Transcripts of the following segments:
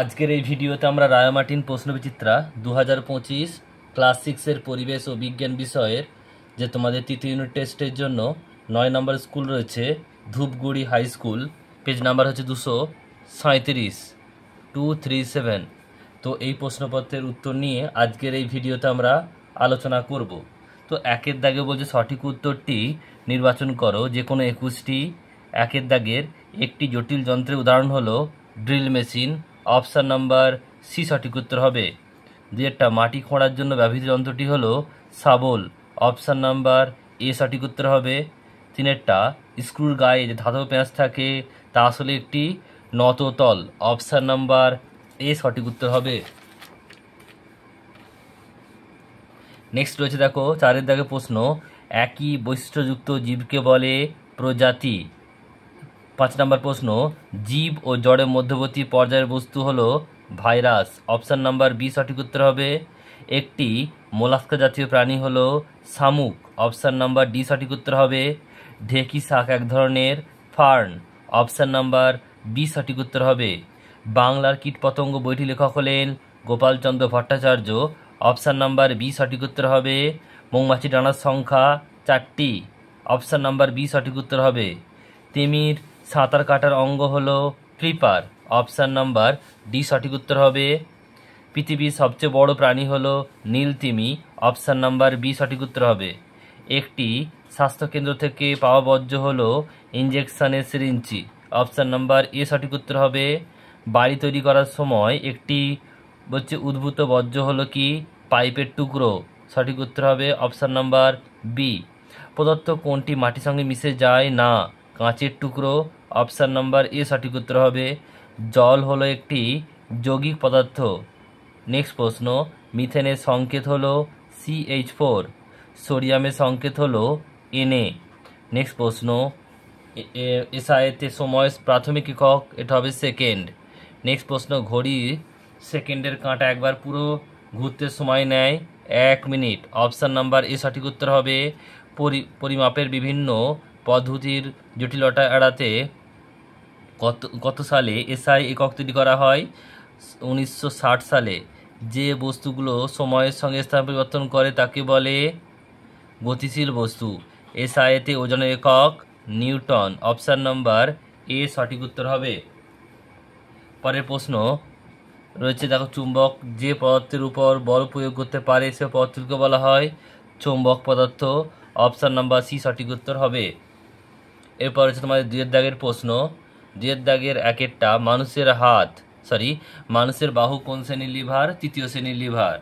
আজকের এই ভিডিওতে আমরা রায়মার্টিন প্রশ্নবিচিত্রা 2025 ক্লাস 6-এর পরিবেশ ও বিজ্ঞান বিষয়ের যে তোমাদের তৃতীয় ইউনিট টেস্টের জন্য 9 নম্বর স্কুল রয়েছে Dhupguri high school, page number হচ্ছে 237 237। তো এই প্রশ্নপত্রের উত্তর নিয়ে আজকের এই ভিডিওতে আমরা আলোচনা করব। তো একের দাগে বলছে সঠিক উত্তরটি নির্বাচন করো। যে কোনো 21টি একের দাগের একটি জটিল যন্ত্রের উদাহরণ হলো drill machine. Option number C সঠিক উত্তর হবে। দুইটা মাটি খোঁড়ার জন্য ব্যবহৃত যন্ত্রটি হলো শাবল। অপশান নাম্বার এ সঠিক উত্তর হবে। তিনেরটা স্ক্রুর গায়ে যে ধাতব পেঁচ থাকে তা আসলে একটি নততল। অপশান নাম্বার এ সঠিক উত্তর হবে। নেক্সট রয়েছে দেখো চারের দাগে প্রশ্ন, একই বৈশিষ্ট্যযুক্ত জীবকে বলে প্রজাতি। 5 নম্বর প্রশ্ন, জীব ও জড়ের মধ্যবর্তী পর্যায়ের বস্তু হলো ভাইরাস। অপশান নাম্বার বি সঠিক উত্তর হবে। একটি মোলাস্কা জাতীয় প্রাণী হলো শামুক। অপশান নাম্বার ডি সঠিক উত্তর হবে। ঢেকি শাক এক ধরনের ফার্ন। অপশান নাম্বার বি সঠিক উত্তর হবে। বাংলার কীটপতঙ্গ বইটি লেখক হলেন Gopalchandra Bhattacharya. Option number B সঠিক উত্তর হবে। মৌমাছি ডানার সংখ্যা 4টি। অপশান নাম্বার বি সঠিক উত্তর হবে। তিমির সাঁতার কাটার অঙ্গ হলো ফ্লিপার। অপশান নাম্বার ডি সঠিক উত্তর হবে। পৃথিবীর সবচেয়ে বড় প্রাণী হলো নীল তিমি। অপশান নাম্বার বি সঠিক উত্তর হবে। একটি স্বাস্থ্যকেন্দ্র থেকে পাওয়া বর্জ্য হলো ইঞ্জেকশনের সিরিঞ্জি। অপশান নাম্বার এ সঠিক উত্তর হবে। বাড়ি তৈরি করার সময় একটি উদ্ভূত বর্জ্য হলো কি পাইপের টুকরো। সঠিক উত্তর হবে অপশান নাম্বার বি। পদার্থ কোনটি মাটির সঙ্গে মিশে যায় না? কাঁচের টুকরো। অপশান নাম্বার এ সঠিক উত্তর হবে। জল হলো একটি যৌগিক পদার্থ। নেক্সট প্রশ্ন, মিথেনের সংকেত হলো CH4। সোডিয়ামের সংকেত হলো Na। নেক্সট প্রশ্ন, এসআইতে সময় প্রাথমিক একক, এটা হবে সেকেন্ড। নেক্সট প্রশ্ন, ঘড়ি সেকেন্ডের কাঁটা একবার পুরো ঘুরতে সময় নেয় 1 মিনিট। অপশান নাম্বার এ সঠিক উত্তর হবে। পরিমাপের বিভিন্ন পদ্ধতির জটিলতা এড়াতে কত সালে এসআই একক তৈরি করা হয়? 1960 সালে। যে বস্তুগুলো সময়ের সঙ্গে স্থান পরিবর্তন করে তাকে বলে গতিশীল বস্তু। এসআইতে ওজনের একক নিউটন। অপশান নাম্বার এ সঠিক উত্তর হবে। পরের প্রশ্ন রয়েছে দেখো, চুম্বক যে পদার্থের উপর বল প্রয়োগ করতে পারে সে পদার্থকে বলা হয় চৌম্বক পদার্থ। অপশান নাম্বার সি সঠিক উত্তর হবে। এরপর হচ্ছে তোমাদের দুয়ের দাগের প্রশ্ন। দুয়ের দাগের একেরটা মানুষের বাহু কোন শ্রেণীর লিভার? তৃতীয় শ্রেণীর লিভার।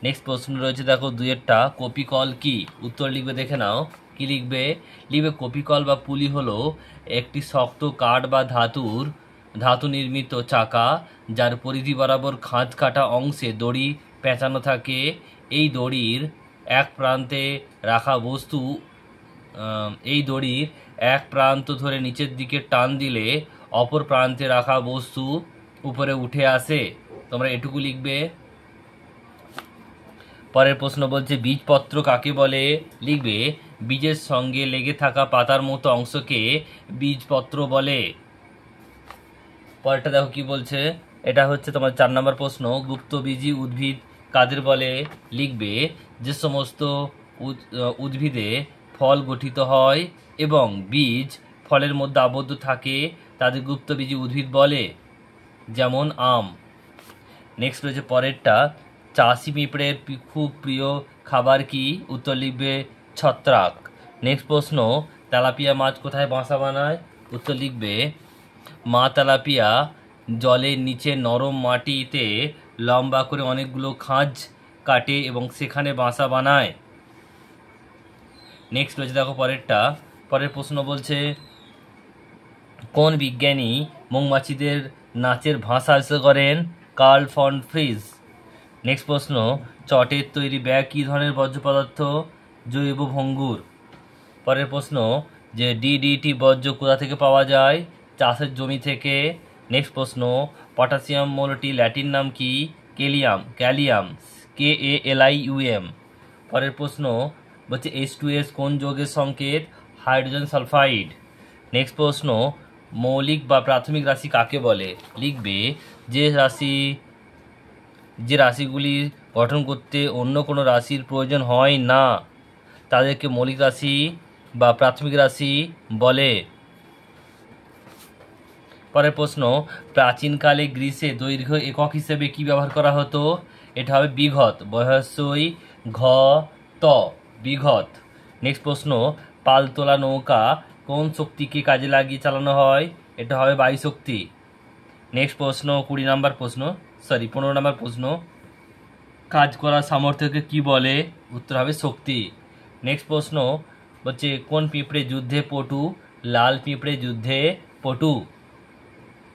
নেক্সট প্রশ্ন রয়েছে দেখো দুয়েরটা, কপিকল কি? উত্তর লিখবে, দেখে নাও কি লিখবে। কপিকল বা পুলি হলো একটি শক্ত কাঠ বা ধাতু নির্মিত চাকা যার পরিধি বরাবর খাঁজ কাটা অংশে দড়ি পেঁচানো থাকে। এই দড়ির এক প্রান্ত ধরে নিচের দিকে টান দিলে অপর প্রান্তে রাখা বস্তু উপরে উঠে আসে। তোমরা এটুকু লিখবে। পরের প্রশ্ন বলছে বীজপত্র কাকে বলে? লিখবে, বীজের সঙ্গে লেগে থাকা পাতার মতো অংশকে বীজপত্র বলে। পরেরটা দেখো কি বলছে, এটা হচ্ছে তোমার 4 নম্বর প্রশ্ন, গুপ্তবীজী উদ্ভিদ কাদের বলে? লিখবে, যে সমস্ত উদ্ভিদে ফল গঠিত হয় এবং বীজ ফলের মধ্যে আবদ্ধ থাকে তাদের গুপ্তবীজী উদ্ভিদ বলে, যেমন আম। নেক্সট রয়েছে পরেরটা, চাষি পিঁপড়ের খুব প্রিয় খাবার কি? উত্তর লিখবে ছত্রাক। নেক্সট প্রশ্ন, তেলাপিয়া মাছ কোথায় বাসা বানায়? উত্তর লিখবে, মা তেলাপিয়া জলের নিচে নরম মাটিতে লম্বা করে অনেকগুলো খাঁজ কাটে এবং সেখানে বাসা বানায়। নেক্সট রয়েছে দেখো পরের প্রশ্ন বলছে, কোন বিজ্ঞানী মৌমাছিদের নাচের ভাষা আবিষ্কার করেন? Curl von fridge. নেক্সট প্রশ্ন, চটের তৈরি ব্যাগ কী ধরনের বর্জ্য পদার্থ? জৈব ভঙ্গুর। পরের প্রশ্ন, যে ডিডিটি বর্জ্য কোথা থেকে পাওয়া যায়? চাষের জমি থেকে। নেক্সট প্রশ্ন, পটাশিয়াম মৌলটি ল্যাটিন নাম কি? ক্যালিয়াম KALIUM। পরের প্রশ্ন বলছে H2S কোন যৌগের সংকেত? Hydrogen sulphide. নেক্সট প্রশ্ন, মৌলিক বা প্রাথমিক রাশি কাকে বলে? লিখবে, যে রাশিগুলি গঠন করতে অন্য কোনো রাশির প্রয়োজন হয় না তাদেরকে মৌলিক রাশি বা প্রাথমিক রাশি বলে। পরের প্রশ্ন, প্রাচীনকালে গ্রীসে দৈর্ঘ্য একক হিসেবে কি ব্যবহার করা হতো? এটা হবে বিঘত, বয়সই ঘ ত, বিঘত। নেক্সট প্রশ্ন, পালতোলা নৌকা কোন শক্তিকে কাজে লাগিয়ে চালানো হয়? এটা হবে বায়ু শক্তি। নেক্সট প্রশ্ন 15 নম্বর প্রশ্ন, কাজ করার সামর্থ্যকে কি বলে? উত্তর হবে শক্তি। নেক্সট প্রশ্ন হচ্ছে, কোন পিঁপড়ে যুদ্ধে পটু? লাল পিঁপড়ে যুদ্ধে পটু।